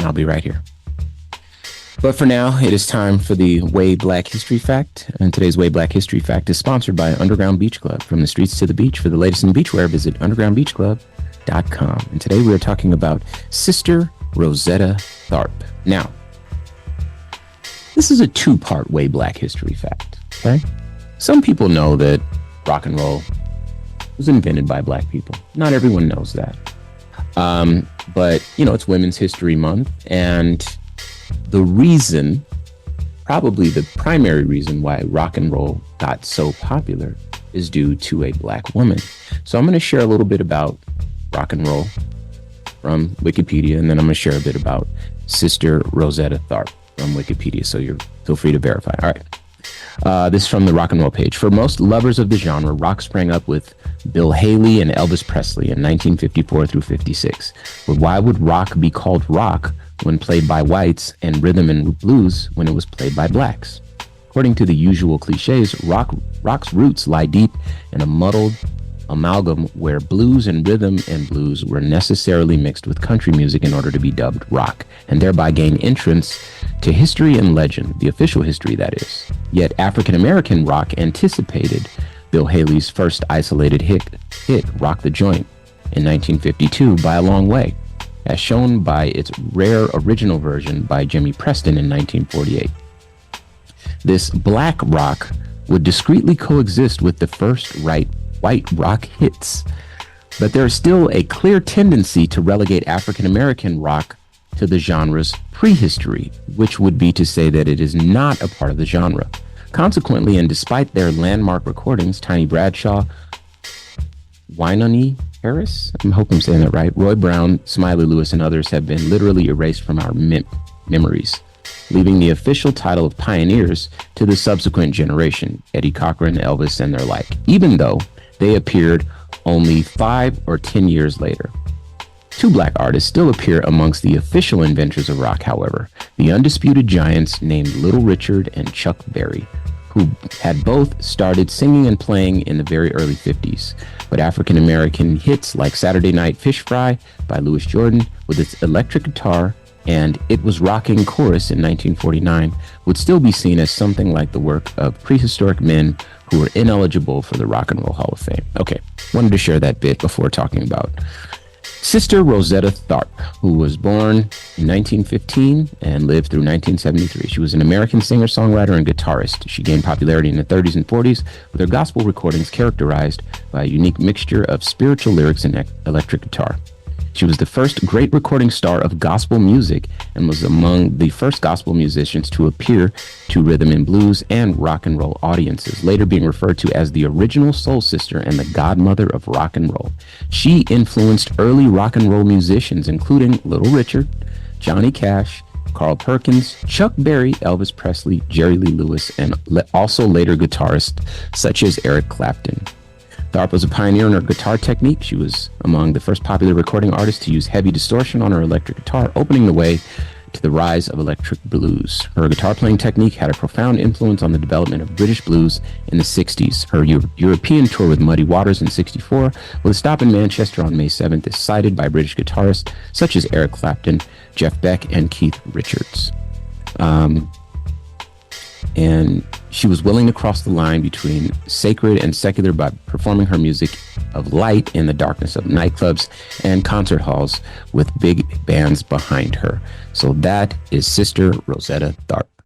and I'll be right here. But for now, it is time for the Way Black History Fact. And today's Way Black History Fact is sponsored by Underground Beach Club. From the streets to the beach, for the latest in beachwear, visit undergroundbeachclub.com. And today we are talking about Sister Rosetta Tharpe. Now, this is a two-part Way Black History Fact, okay? Some people know that rock and roll was invented by Black people. Not everyone knows that. But, you know, it's Women's History Month, and the reason, probably the primary reason why rock and roll got so popular is due to a Black woman. So I'm going to share a little bit about rock and roll from Wikipedia, and then I'm going to share a bit about Sister Rosetta Tharpe from Wikipedia. So feel free to verify. All right. This is from the rock and roll page. For most lovers of the genre, rock sprang up with Bill Haley and Elvis Presley in 1954 through 56. But why would rock be called rock when played by whites and rhythm and blues when it was played by blacks? According to the usual cliches, rock's roots lie deep in a muddled amalgam where blues and rhythm and blues were necessarily mixed with country music in order to be dubbed rock, and thereby gain entrance to history and legend, the official history that is. Yet African-American rock anticipated Bill Haley's first isolated hit, Rock the Joint, in 1952 by a long way, as shown by its rare original version by Jimmy Preston in 1948. This black rock would discreetly coexist with the first white rock hits, but there is still a clear tendency to relegate African-American rock to the genre's prehistory, which would be to say that it is not a part of the genre. Consequently, and despite their landmark recordings, Tiny Bradshaw, Wynonie Harris, I hope I'm saying that right, Roy Brown, Smiley Lewis, and others have been literally erased from our memories, leaving the official title of pioneers to the subsequent generation, Eddie Cochran, Elvis, and their like, even though they appeared only 5 or 10 years later. Two black artists still appear amongst the official inventors of rock, however, the undisputed giants named Little Richard and Chuck Berry, who had both started singing and playing in the very early 50s. But African-American hits like Saturday Night Fish Fry by Louis Jordan with its electric guitar and It Was Rockin' chorus in 1949 would still be seen as something like the work of prehistoric men who were ineligible for the Rock and Roll Hall of Fame. Okay, wanted to share that bit before talking about Sister Rosetta Tharpe, who was born in 1915 and lived through 1973. She was an American singer, songwriter, and guitarist. She gained popularity in the 30s and 40s with her gospel recordings characterized by a unique mixture of spiritual lyrics and electric guitar. She was the first great recording star of gospel music and was among the first gospel musicians to appear to rhythm and blues and rock and roll audiences, later being referred to as the original soul sister and the godmother of rock and roll. She influenced early rock and roll musicians, including Little Richard, Johnny Cash, Carl Perkins, Chuck Berry, Elvis Presley, Jerry Lee Lewis, and also later guitarists such as Eric Clapton. Tharpe was a pioneer in her guitar technique. She was among the first popular recording artists to use heavy distortion on her electric guitar, opening the way to the rise of electric blues. Her guitar playing technique had a profound influence on the development of British blues in the 60s. Her European tour with Muddy Waters in 64, with a stop in Manchester on May 7th, is cited by British guitarists such as Eric Clapton, Jeff Beck, and Keith Richards. And she was willing to cross the line between sacred and secular by performing her music of light in the darkness of nightclubs and concert halls with big bands behind her. So that is Sister Rosetta Tharpe.